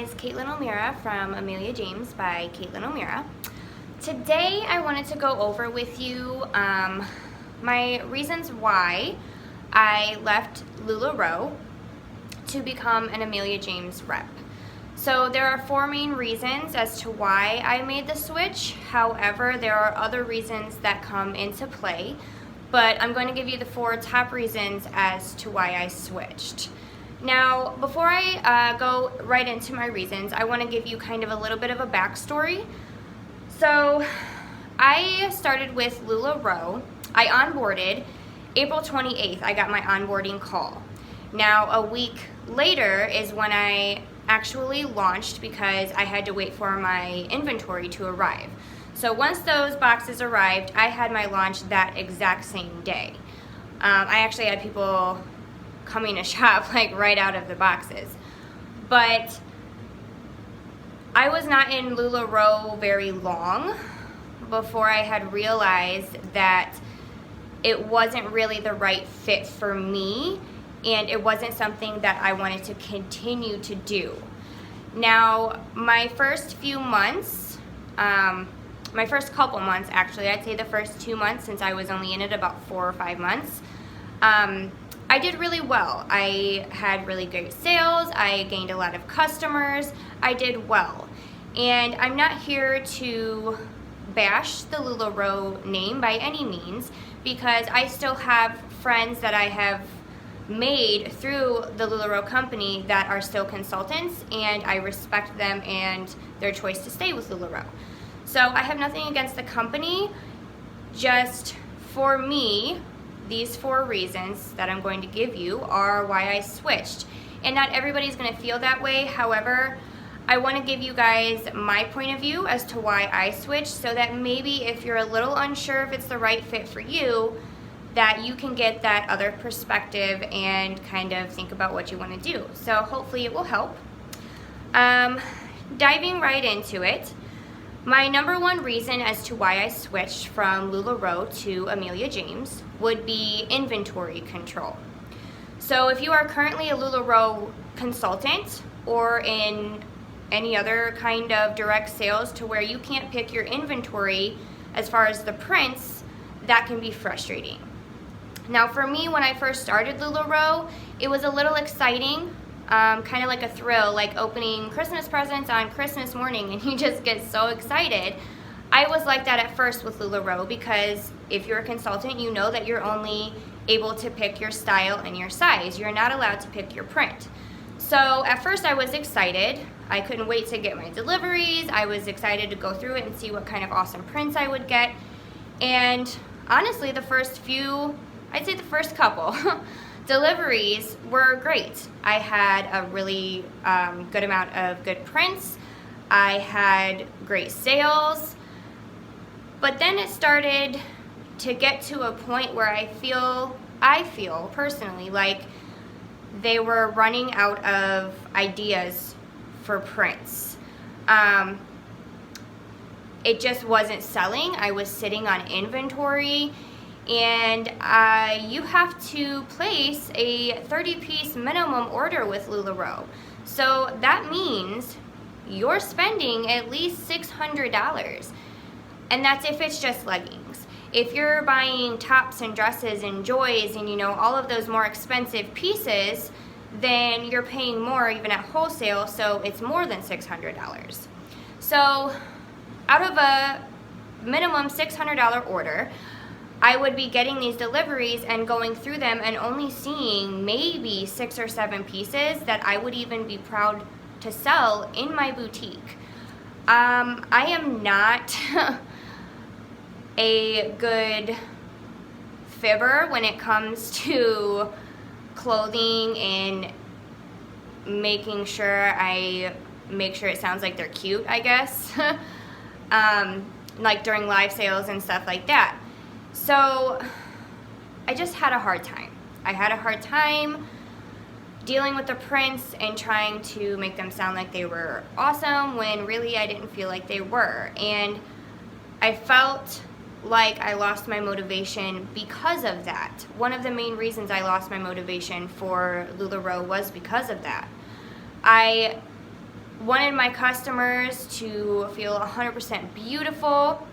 guys, Caitlin O'Meara from Amelia James by Caitlin O'Meara. Today I wanted to go over with you my reasons why I left Lularoe to become an Amelia James rep. So there are 4 main reasons as to why I made the switch. However, there are other reasons that come into play, but I'm going to give you the 4 top reasons as to why I switched. Now, before I go right into my reasons, I want to give you kind of a little bit of a backstory. So, I started with Lularoe. I onboarded April 28th. I got my onboarding call. Now, a week later is when I actually launched because I had to wait for my inventory to arrive. So once those boxes arrived, I had my launch that exact same day. I actually had people coming to shop like right out of the boxes. But I was not in Lularoe very long before I had realized that it wasn't really the right fit for me and it wasn't something that I wanted to continue to do. Now, my first few months, my first couple months actually, I'd say the first 2 months since I was only in it about 4 or 5 months, I did really well. I had really great sales. I gained a lot of customers. I did well. And I'm not here to bash the Lularoe name by any means because I still have friends that I have made through the Lularoe company that are still consultants, and I respect them and their choice to stay with Lularoe. So I have nothing against the company, just for me, these 4 reasons that I'm going to give you are why I switched. And not everybody's going to feel that way. However, I want to give you guys my point of view as to why I switched so that maybe if you're a little unsure if it's the right fit for you, that you can get that other perspective and kind of think about what you want to do. So hopefully it will help. Diving right into it, my number 1 reason as to why I switched from Lularoe to Amelia James would be inventory control. So if you are currently a Lularoe consultant or in any other kind of direct sales to where you can't pick your inventory as far as the prints, that can be frustrating. Now for me, when I first started Lularoe, it was a little exciting, kind of like a thrill, like opening Christmas presents on Christmas morning and you just get so excited. I was like that at first with Lularoe because if you're a consultant, you know that you're only able to pick your style and your size. You're not allowed to pick your print. So at first I was excited. I couldn't wait to get my deliveries. I was excited to go through it and see what kind of awesome prints I would get. And honestly, the first few, I'd say the first couple deliveries were great. I had a really good amount of good prints. I had great sales. But then it started to get to a point where I feel personally like they were running out of ideas for prints. It just wasn't selling. I was sitting on inventory, and you have to place a 30-piece minimum order with Lularoe. So that means you're spending at least $600. And that's if it's just leggings. If you're buying tops and dresses and joys and all of those more expensive pieces, then you're paying more even at wholesale, so it's more than $600. So out of a minimum $600 order, I would be getting these deliveries and going through them and only seeing maybe 6 or 7 pieces that I would even be proud to sell in my boutique. I am not a good fibber when it comes to clothing and making sure it sounds like they're cute, I guess. Like during live sales and stuff like that. So I just had a hard time. I had a hard time dealing with the prints and trying to make them sound like they were awesome when really I didn't feel like they were. And I felt like I lost my motivation because of that. One of the main reasons I lost my motivation for Lularoe was because of that. I wanted my customers to feel 100% beautiful.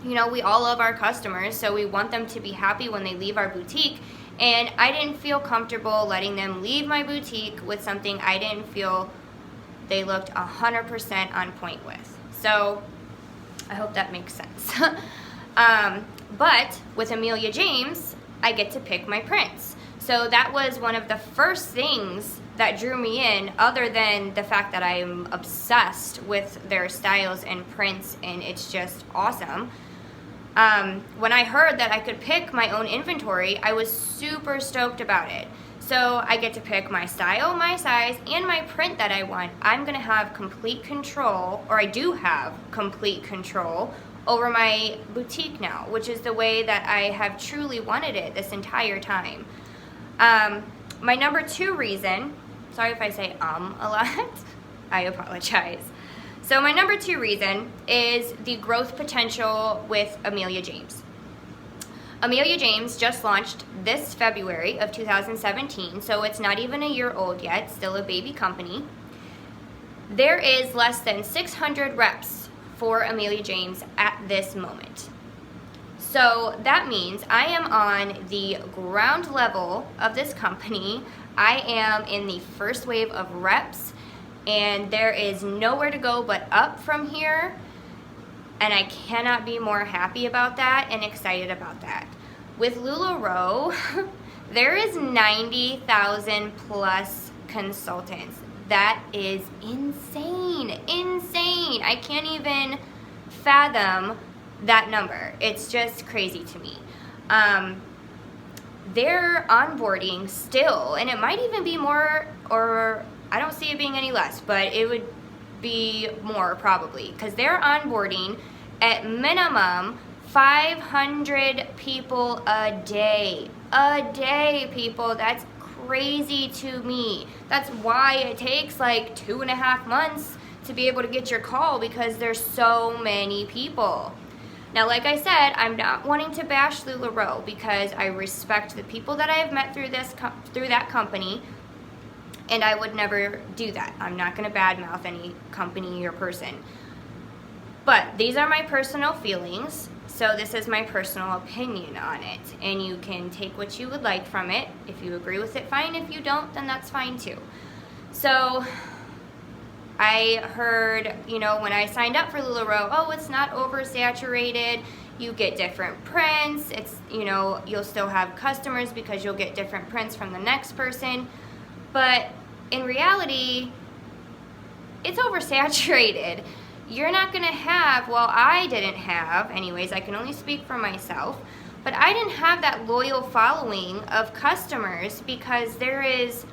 You know, we all love our customers, so we want them to be happy when they leave our boutique. And I didn't feel comfortable letting them leave my boutique with something I didn't feel they looked 100% on point with. So I hope that makes sense. But with Amelia James, I get to pick my prints. So that was one of the first things that drew me in, other than the fact that I'm obsessed with their styles and prints, and it's just awesome. When I heard that I could pick my own inventory, I was super stoked about it. So I get to pick my style, my size, and my print that I want. I'm gonna have complete control, or I do have complete control over my boutique now, which is the way that I have truly wanted it this entire time. My number 2 reason, sorry if I say a lot, I apologize. So my number 2 reason is the growth potential with Amelia James. Amelia James just launched this February of 2017, so it's not even a year old yet, still a baby company. There is less than 600 reps for Amelia James at this moment. So that means I am on the ground level of this company. I am in the first wave of reps, and there is nowhere to go but up from here. And I cannot be more happy about that and excited about that. With Lularoe, there is 90,000 plus consultants. That is insane, insane. I can't even fathom that number. It's just crazy to me. They're onboarding still, and it might even be more, or I don't see it being any less, but it would be more probably, because they're onboarding at minimum 500 people a day. A day, people. That's crazy to me. That's why it takes like 2.5 months to be able to get your call, because there's so many people. Now, like I said, I'm not wanting to bash Lularoe, because I respect the people that I have met through that company, and I would never do that. I'm not going to badmouth any company or person. But these are my personal feelings, so this is my personal opinion on it, and you can take what you would like from it. If you agree with it, fine. If you don't, then that's fine too. So I heard, you know, when I signed up for Lularoe, oh, it's not oversaturated. You get different prints. It's, you know, you'll still have customers because you'll get different prints from the next person. But in reality, it's oversaturated. You're not gonna have, well, I didn't have, anyways, I can only speak for myself, but I didn't have that loyal following of customers, because there is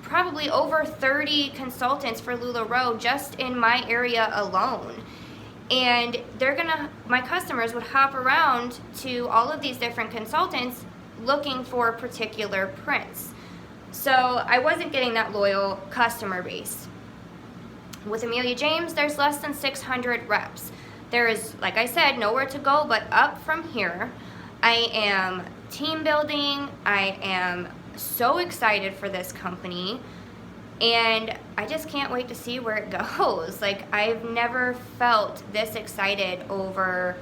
probably over 30 consultants for Lularoe just in my area alone. And my customers would hop around to all of these different consultants looking for particular prints. So I wasn't getting that loyal customer base. With Amelia James, there's less than 600 reps. There is, like I said, nowhere to go but up from here. I am team building. I am so excited for this company, and I just can't wait to see where it goes. Like, I've never felt this excited over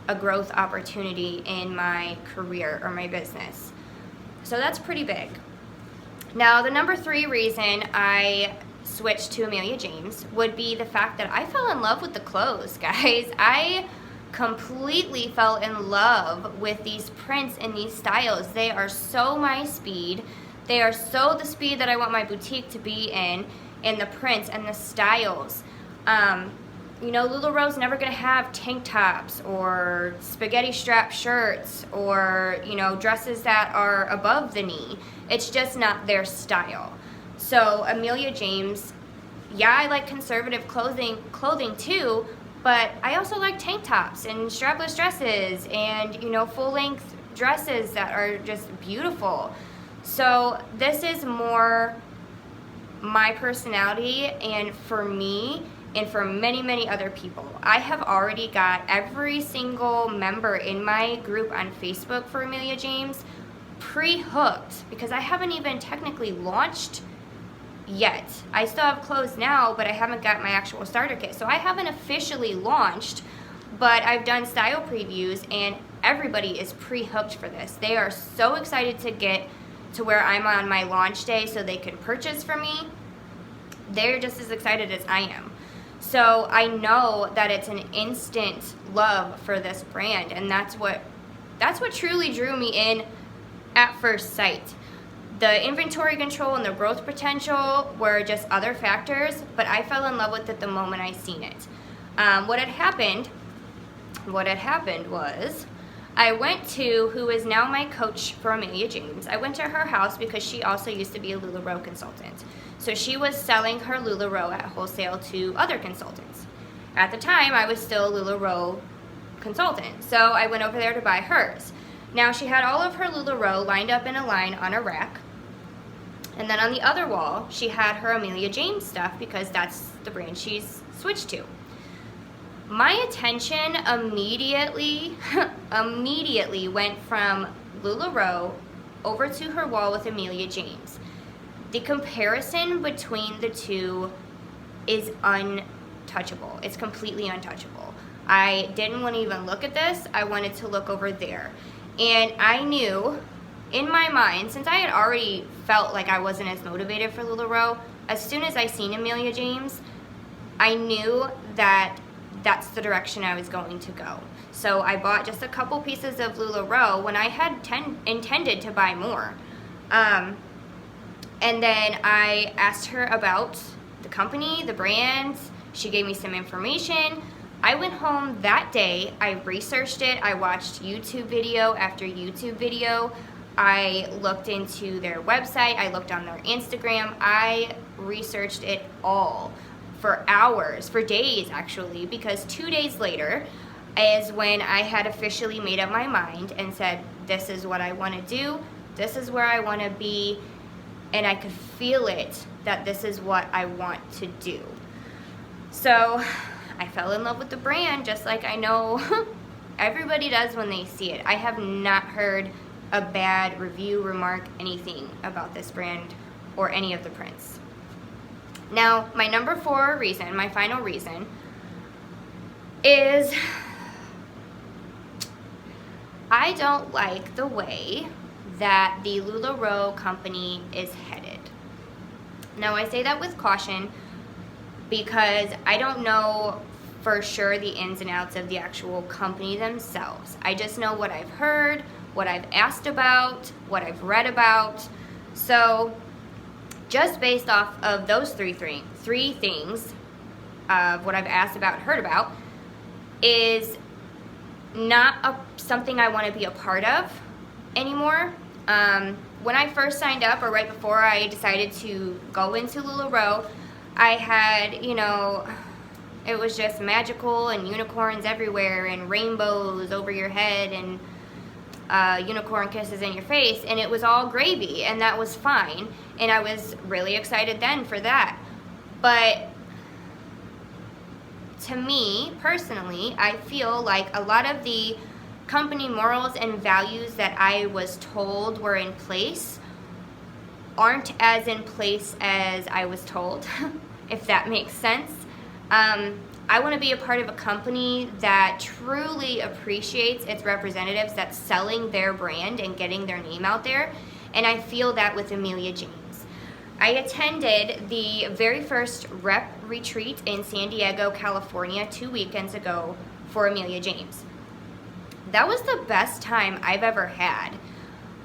a growth opportunity in my career or my business. So that's pretty big. Now, the number 3 reason I switched to Amelia James would be the fact that I fell in love with the clothes, guys. I completely fell in love with these prints and these styles. They are so my speed. They are so the speed that I want my boutique to be in the prints and the styles. You know, Lularoe's never gonna have tank tops or spaghetti strap shirts or, you know, dresses that are above the knee. It's just not their style. So Amelia James, yeah, I like conservative clothing too, but I also like tank tops and strapless dresses and, you know, full-length dresses that are just beautiful. So this is more my personality, and for me and for many, many other people. I have already got every single member in my group on Facebook for Amelia James pre-hooked, because I haven't even technically launched yet. I still have clothes now, but I haven't got my actual starter kit. So I haven't officially launched, but I've done style previews, and everybody is pre-hooked for this. They are so excited to get to where I'm on my launch day so they can purchase from me. They're just as excited as I am. So I know that it's an instant love for this brand, and that's what truly drew me in at first sight. The inventory control and the growth potential were just other factors, but I fell in love with it the moment I seen it. What had happened was I went to, who is now my coach for Amelia James, I went to her house because she also used to be a Lularoe consultant. So she was selling her Lularoe at wholesale to other consultants. At the time, I was still a Lularoe consultant, so I went over there to buy hers. Now, she had all of her Lularoe lined up in a line on a rack, and then on the other wall, she had her Amelia James stuff because that's the brand she's switched to. My attention immediately went from Lularoe over to her wall with Amelia James. The comparison between the two is untouchable. It's completely untouchable. I didn't want to even look at this. I wanted to look over there. And I knew in my mind, since I had already felt like I wasn't as motivated for Lularoe, as soon as I seen Amelia James, I knew that that's the direction I was going to go. So I bought just a couple pieces of Lularoe when I had intended to buy more. And then I asked her about the company, the brand. She gave me some information. I went home that day, I researched it, I watched YouTube video after YouTube video, I looked into their website, I looked on their Instagram, I researched it all for hours, for days actually, because 2 days later is when I had officially made up my mind and said, this is what I want to do, this is where I want to be, and I could feel it that this is what I want to do. So I fell in love with the brand, just like I know everybody does when they see it. I have not heard a bad review, remark, anything about this brand or any of the prints. Now, my number 4 reason, my final reason, is I don't like the way that the Lularoe company is headed. Now, I say that with caution because I don't know for sure the ins and outs of the actual company themselves. I just know what I've heard, what I've asked about, what I've read about. So just based off of those three things of what I've asked about and heard about is not something I want to be a part of anymore. When I first signed up, or right before I decided to go into Lularoe, I had, it was just magical and unicorns everywhere and rainbows over your head and unicorn kisses in your face, and it was all gravy, and that was fine, and I was really excited then for that. But to me, personally, I feel like a lot of the company morals and values that I was told were in place aren't as in place as I was told, if that makes sense. I want to be a part of a company that truly appreciates its representatives, that's selling their brand and getting their name out there, and I feel that with Amelia James. I attended the very first rep retreat in San Diego, California 2 weekends ago for Amelia James. That was the best time I've ever had.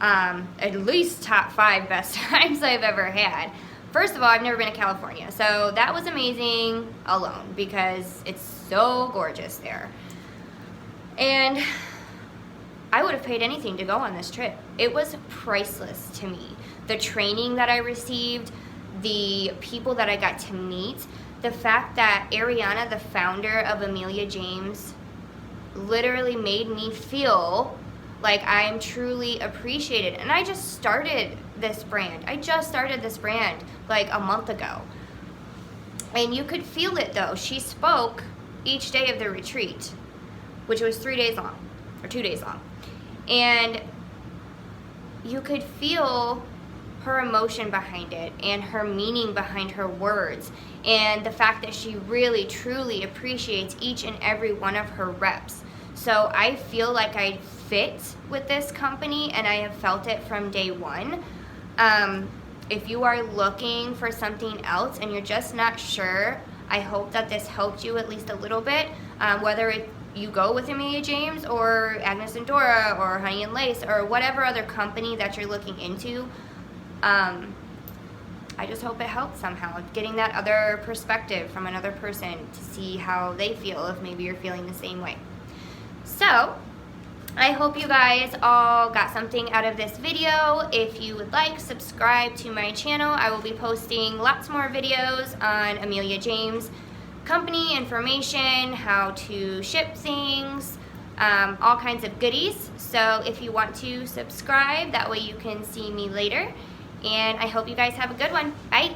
At least top 5 best times I've ever had. First of all, I've never been to California, so that was amazing alone because it's so gorgeous there. And I would have paid anything to go on this trip. It was priceless to me. The training that I received, the people that I got to meet, the fact that Ariana, the founder of Amelia James, literally made me feel like I am truly appreciated. And I just started this brand. Like a month ago. And you could feel it though. She spoke each day of the retreat, which was 3 days long, or 2 days long. And you could feel her emotion behind it and her meaning behind her words, and the fact that she really truly appreciates each and every one of her reps. So I feel like I fit with this company, and I have felt it from day one. If you are looking for something else and you're just not sure, I hope that this helped you at least a little bit, whether you go with Amelia James or Agnes and Dora or Honey and Lace or whatever other company that you're looking into. I just hope it helps somehow, getting that other perspective from another person to see how they feel, if maybe you're feeling the same way. So I hope you guys all got something out of this video. If you would like, subscribe to my channel. I will be posting lots more videos on Amelia James company information, how to ship things, all kinds of goodies. So if you want to subscribe, that way you can see me later. And I hope you guys have a good one. Bye.